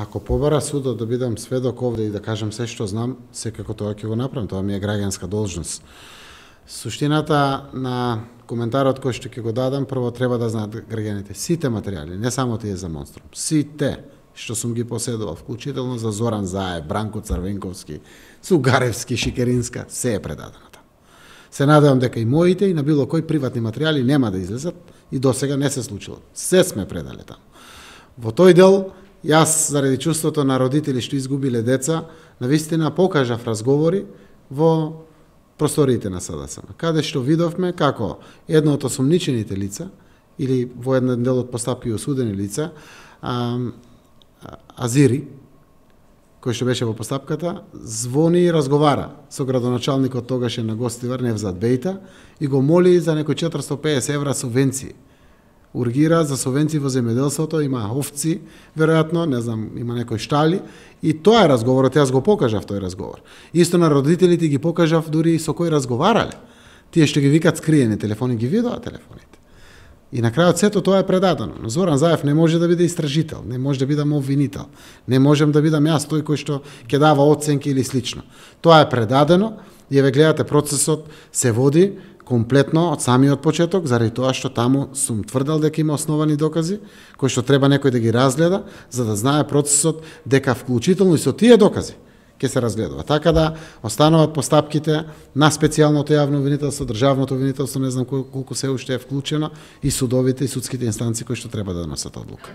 ако побара судот да бидам сведок овде и да кажам се што знам, секако тоа ќе го направам, тоа ми е граѓанска должност. Суштината на коментарот кој што ќе го дадам, прво треба да знаат граѓаните сите материјали, не само тие за Монструм, сите што сум ги поседувал, вклучително за Зоран Заев, Бранко Црвенковски, Сугаревски, Шикеринска, се е предадено таму. Се надевам дека и моите и на било кој приватни материјали нема да излезат и досега не се случило. Се сме предале таму. Во тој дел, јас заради чувството на родители што изгубиле деца, навистина покажав разговори во просториите на СДСМ, каде што видовме како едно од осумничените лица или во еден дел од постапки осудени лица, Азири, кој што беше во постапката, звони и разговара со градоначалникот тогаш на Гостивар, Невзат Бејта, и го моли за некои 450 евра субвенции. Ургира за субвенции во земјоделството, има овци, веројатно, не знам, има некои штали, и тоа е разговорот, јас го покажав тој разговор. Исто на родителите ги покажав дури и со кои разговарале. Тие што ги викат скриени телефони, ги видоа телефоните. И на крајот сето тоа е предадено. Но Зоран Заев не може да биде истражител, не може да биде обвинител, не можем да бидам јас тој кој што ќе дава оценки или слично. Тоа е предадено, и ве гледате процесот се води комплетно од самиот почеток, заради тоа што таму сум тврдел дека има основани докази, кои што треба некој да ги разгледа, за да знае процесот дека вклучително и со тие докази ќе се разгледува. Така да остануваат постапките на специјалното јавно обвинителство, државното обвинителство, не знам колку се уште е вклучено, и судовите и судските инстанции кои што треба да носат одлука.